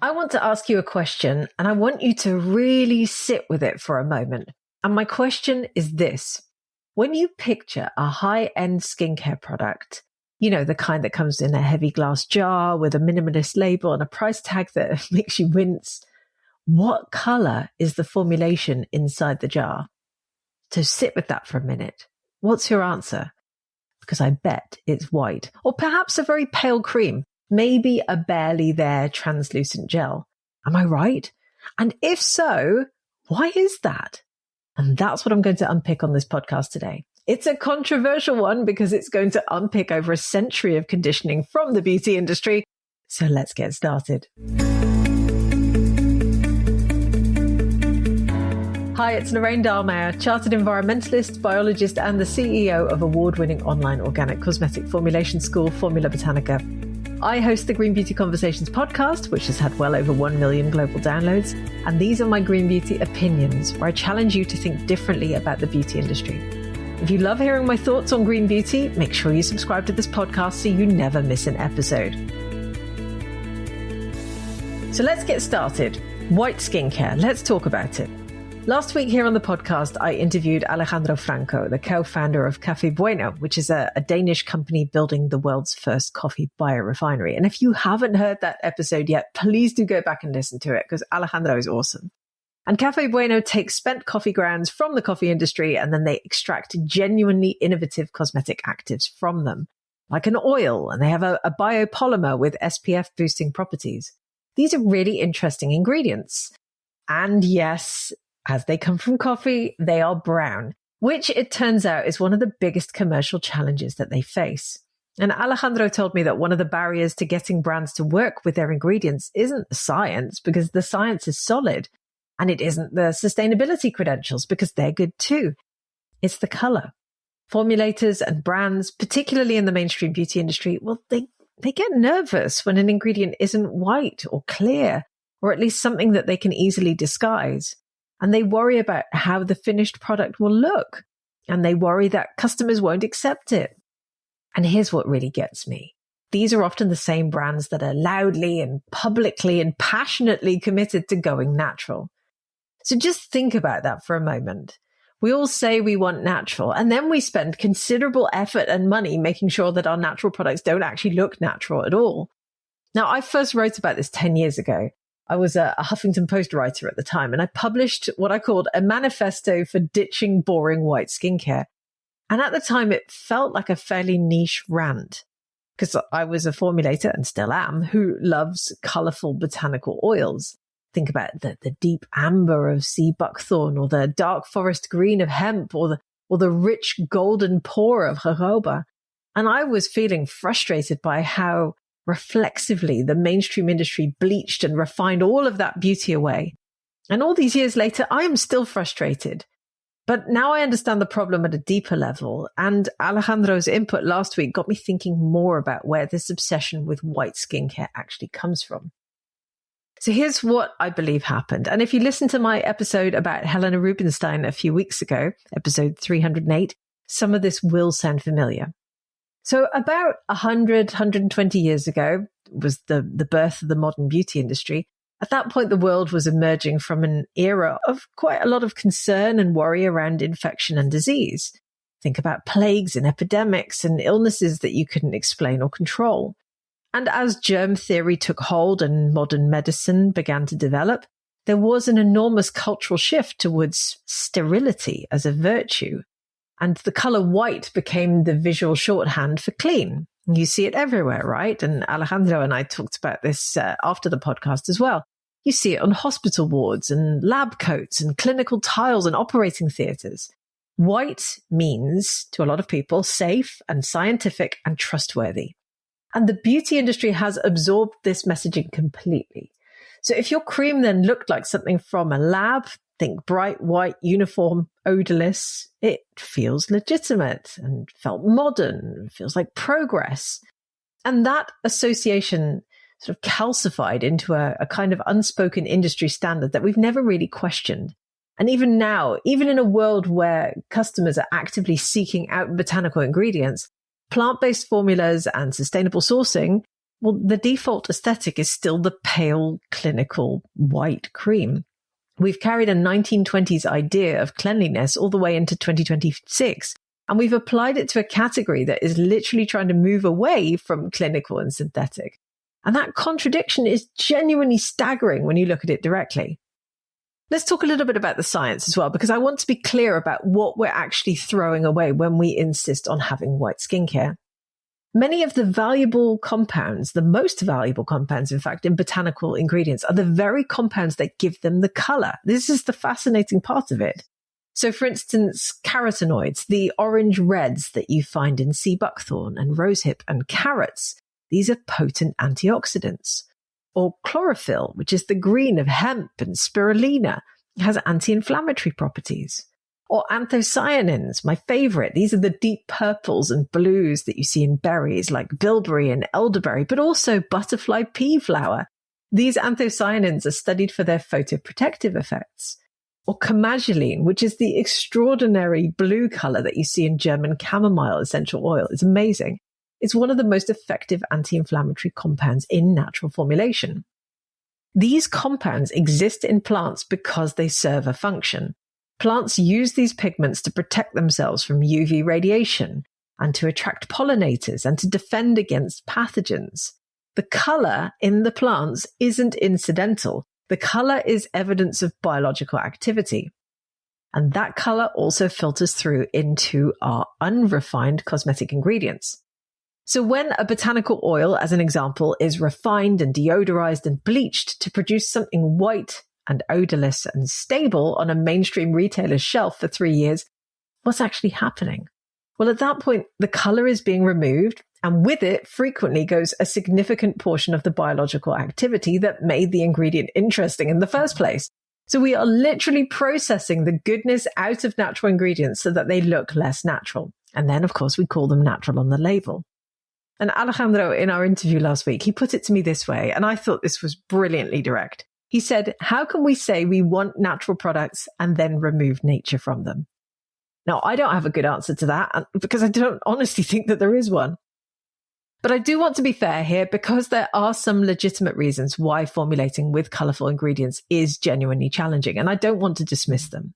I want to ask you a question, and I want you to really sit with it for a moment. And my question is this. When you picture a high-end skincare product, the kind that comes in a heavy glass jar with a minimalist label and a price tag that makes you wince, what color is the formulation inside the jar? So sit with that for a minute. What's your answer? Because I bet it's white, or perhaps a very pale cream, maybe a barely there translucent gel. Am I right? And if so, why is that? And that's what I'm going to unpick on this podcast today. It's a controversial one because it's going to unpick over a century of conditioning from the beauty industry. So let's get started. Hi, it's Lorraine Dahlmeier, chartered environmentalist, biologist, and the CEO of award-winning online organic cosmetic formulation school, Formula Botanica. I host the Green Beauty Conversations podcast, which has had well over 1 million global downloads. And these are my green beauty opinions, where I challenge you to think differently about the beauty industry. If you love hearing my thoughts on green beauty, make sure you subscribe to this podcast so you never miss an episode. So let's get started. White skincare. Let's talk about it. Last week here on the podcast, I interviewed Alejandro Franco, the co-founder of Café Bueno, which is a Danish company building the world's first coffee biorefinery. And if you haven't heard that episode yet, please do go back and listen to it because Alejandro is awesome. And Café Bueno takes spent coffee grounds from the coffee industry and then they extract genuinely innovative cosmetic actives from them, like an oil, and they have a biopolymer with SPF boosting properties. These are really interesting ingredients. And yes, as they come from coffee, they are brown, which it turns out is one of the biggest commercial challenges that they face. And Alejandro told me that one of the barriers to getting brands to work with their ingredients isn't the science, because the science is solid, and it isn't the sustainability credentials, because they're good too. It's the color. Formulators and brands, particularly in the mainstream beauty industry, well, they get nervous when an ingredient isn't white or clear, or at least something that they can easily disguise. And they worry about how the finished product will look. And they worry that customers won't accept it. And here's what really gets me. These are often the same brands that are loudly and publicly and passionately committed to going natural. So just think about that for a moment. We all say we want natural, and then we spend considerable effort and money making sure that our natural products don't actually look natural at all. Now, I first wrote about this 10 years ago. I was a Huffington Post writer at the time, and I published what I called a manifesto for ditching boring white skincare. And at the time, it felt like a fairly niche rant, because I was a formulator, and still am, who loves colorful botanical oils. Think about the deep amber of sea buckthorn, or the dark forest green of hemp, or the rich golden pour of jojoba. And I was feeling frustrated by how reflexively the mainstream industry bleached and refined all of that beauty away. And all these years later, I am still frustrated. But now I understand the problem at a deeper level. And Alejandro's input last week got me thinking more about where this obsession with white skincare actually comes from. So here's what I believe happened. And if you listen to my episode about Helena Rubinstein a few weeks ago, episode 308, some of this will sound familiar. So about 120 years ago was the birth of the modern beauty industry. At that point, the world was emerging from an era of quite a lot of concern and worry around infection and disease. Think about plagues and epidemics and illnesses that you couldn't explain or control. And as germ theory took hold and modern medicine began to develop, there was an enormous cultural shift towards sterility as a virtue. And the color white became the visual shorthand for clean. You see it everywhere, right? And Alejandro and I talked about this after the podcast as well. You see it on hospital wards and lab coats and clinical tiles and operating theaters. White means, to a lot of people, safe and scientific and trustworthy. And the beauty industry has absorbed this messaging completely. So if your cream then looked like something from a lab, think bright white uniform, odorless, it feels legitimate and felt modern, feels like progress. And that association sort of calcified into a kind of unspoken industry standard that we've never really questioned. And even now, even in a world where customers are actively seeking out botanical ingredients, plant-based formulas and sustainable sourcing, Well, the default aesthetic is still the pale, clinical white cream. We've carried a 1920s idea of cleanliness all the way into 2026, and we've applied it to a category that is literally trying to move away from clinical and synthetic. And that contradiction is genuinely staggering when you look at it directly. Let's talk a little bit about the science as well, because I want to be clear about what we're actually throwing away when we insist on having white skincare. Many of the valuable compounds, the most valuable compounds, in fact, in botanical ingredients, are the very compounds that give them the color. This is the fascinating part of it. So, for instance, carotenoids, the orange reds that you find in sea buckthorn and rosehip and carrots, these are potent antioxidants. Or chlorophyll, which is the green of hemp and spirulina, has anti-inflammatory properties. Or anthocyanins, my favorite. These are the deep purples and blues that you see in berries like bilberry and elderberry, but also butterfly pea flower. These anthocyanins are studied for their photoprotective effects. Or comagulene, which is the extraordinary blue color that you see in German chamomile essential oil. It's amazing. It's one of the most effective anti-inflammatory compounds in natural formulation. These compounds exist in plants because they serve a function. Plants use these pigments to protect themselves from UV radiation and to attract pollinators and to defend against pathogens. The color in the plants isn't incidental. The color is evidence of biological activity. And that color also filters through into our unrefined cosmetic ingredients. So when a botanical oil, as an example, is refined and deodorized and bleached to produce something white and odorless and stable on a mainstream retailer's shelf for 3 years, what's actually happening? Well, at that point, the color is being removed, and with it frequently goes a significant portion of the biological activity that made the ingredient interesting in the first place. So we are literally processing the goodness out of natural ingredients so that they look less natural. And then, of course, we call them natural on the label. And Alejandro, in our interview last week, he put it to me this way, and I thought this was brilliantly direct. He said, how can we say we want natural products and then remove nature from them? Now, I don't have a good answer to that because I don't honestly think that there is one. But I do want to be fair here because there are some legitimate reasons why formulating with colorful ingredients is genuinely challenging, and I don't want to dismiss them.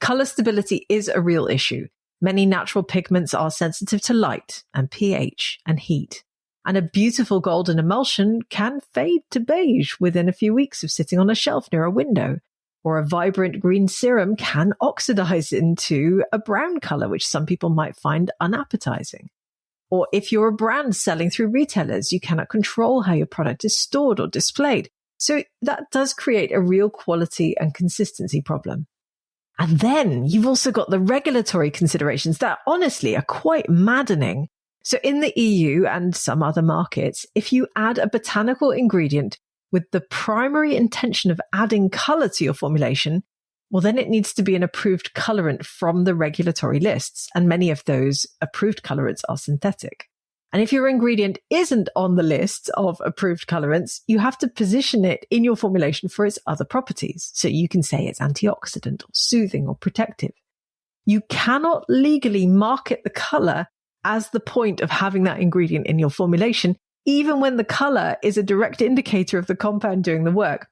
Color stability is a real issue. Many natural pigments are sensitive to light and pH and heat. And a beautiful golden emulsion can fade to beige within a few weeks of sitting on a shelf near a window. Or a vibrant green serum can oxidize into a brown color, which some people might find unappetizing. Or if you're a brand selling through retailers, you cannot control how your product is stored or displayed. So that does create a real quality and consistency problem. And then you've also got the regulatory considerations that honestly are quite maddening. So in the EU and some other markets, if you add a botanical ingredient with the primary intention of adding color to your formulation, well, then it needs to be an approved colorant from the regulatory lists. And many of those approved colorants are synthetic. And if your ingredient isn't on the list of approved colorants, you have to position it in your formulation for its other properties. So you can say it's antioxidant or soothing or protective. You cannot legally market the color as the point of having that ingredient in your formulation, even when the color is a direct indicator of the compound doing the work.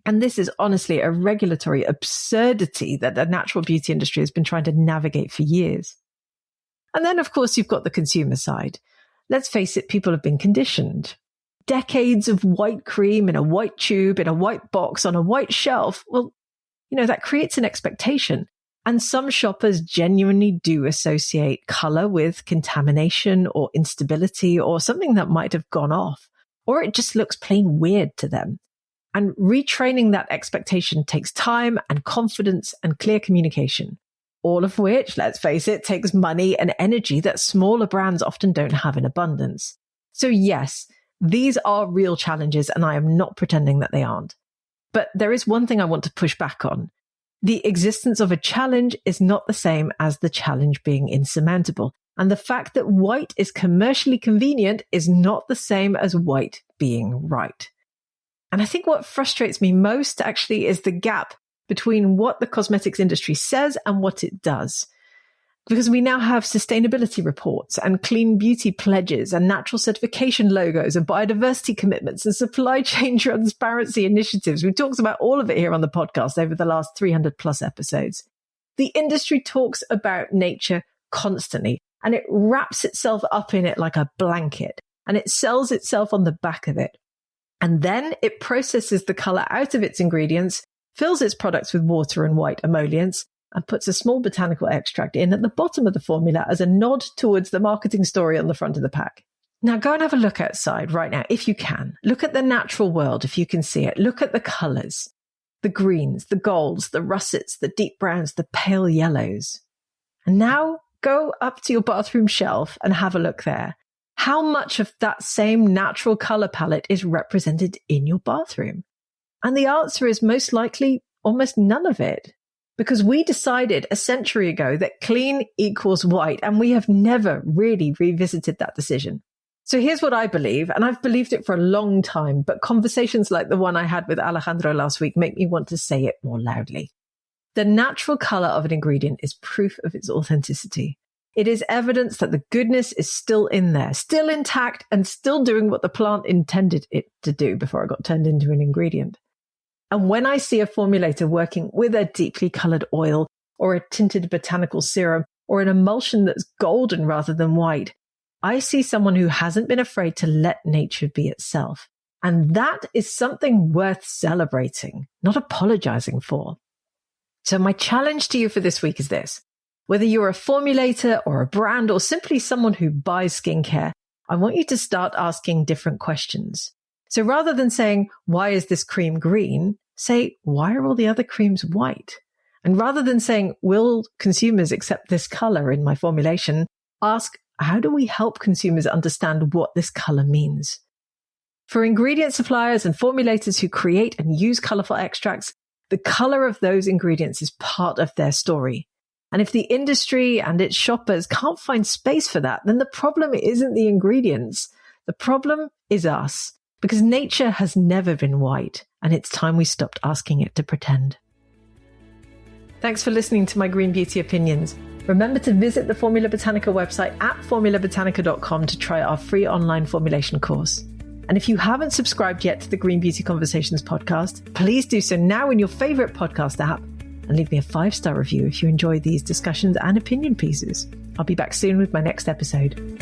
And this is honestly a regulatory absurdity that the natural beauty industry has been trying to navigate for years. And then, of course, you've got the consumer side. Let's face it, people have been conditioned. Decades of white cream in a white tube, in a white box, on a white shelf. Well, that creates an expectation. And some shoppers genuinely do associate color with contamination or instability or something that might have gone off, or it just looks plain weird to them. And retraining that expectation takes time and confidence and clear communication. All of which, let's face it, takes money and energy that smaller brands often don't have in abundance. So yes, these are real challenges, and I am not pretending that they aren't. But there is one thing I want to push back on. The existence of a challenge is not the same as the challenge being insurmountable. And the fact that white is commercially convenient is not the same as white being right. And I think what frustrates me most actually is the gap between what the cosmetics industry says and what it does. Because we now have sustainability reports and clean beauty pledges and natural certification logos and biodiversity commitments and supply chain transparency initiatives. We've talked about all of it here on the podcast over the last 300 plus episodes. The industry talks about nature constantly, and it wraps itself up in it like a blanket, and it sells itself on the back of it. And then it processes the color out of its ingredients, fills its products with water and white emollients, and puts a small botanical extract in at the bottom of the formula as a nod towards the marketing story on the front of the pack. Now go and have a look outside right now, if you can. Look at the natural world, if you can see it. Look at the colors, the greens, the golds, the russets, the deep browns, the pale yellows. And now go up to your bathroom shelf and have a look there. How much of that same natural color palette is represented in your bathroom? And the answer is most likely almost none of it. Because we decided a century ago that clean equals white, and we have never really revisited that decision. So here's what I believe, and I've believed it for a long time, but conversations like the one I had with Alejandro last week make me want to say it more loudly. The natural color of an ingredient is proof of its authenticity. It is evidence that the goodness is still in there, still intact, and still doing what the plant intended it to do before it got turned into an ingredient. And when I see a formulator working with a deeply colored oil or a tinted botanical serum or an emulsion that's golden rather than white, I see someone who hasn't been afraid to let nature be itself. And that is something worth celebrating, not apologizing for. So my challenge to you for this week is this. Whether you're a formulator or a brand or simply someone who buys skincare, I want you to start asking different questions. So rather than saying, why is this cream green? Say, why are all the other creams white? And rather than saying, will consumers accept this color in my formulation? Ask, how do we help consumers understand what this color means? For ingredient suppliers and formulators who create and use colorful extracts, the color of those ingredients is part of their story. And if the industry and its shoppers can't find space for that, then the problem isn't the ingredients. The problem is us. Because nature has never been white, and it's time we stopped asking it to pretend. Thanks for listening to my Green Beauty Opinions. Remember to visit the Formula Botanica website at formulabotanica.com to try our free online formulation course. And if you haven't subscribed yet to the Green Beauty Conversations podcast, please do so now in your favorite podcast app and leave me a 5-star review if you enjoy these discussions and opinion pieces. I'll be back soon with my next episode.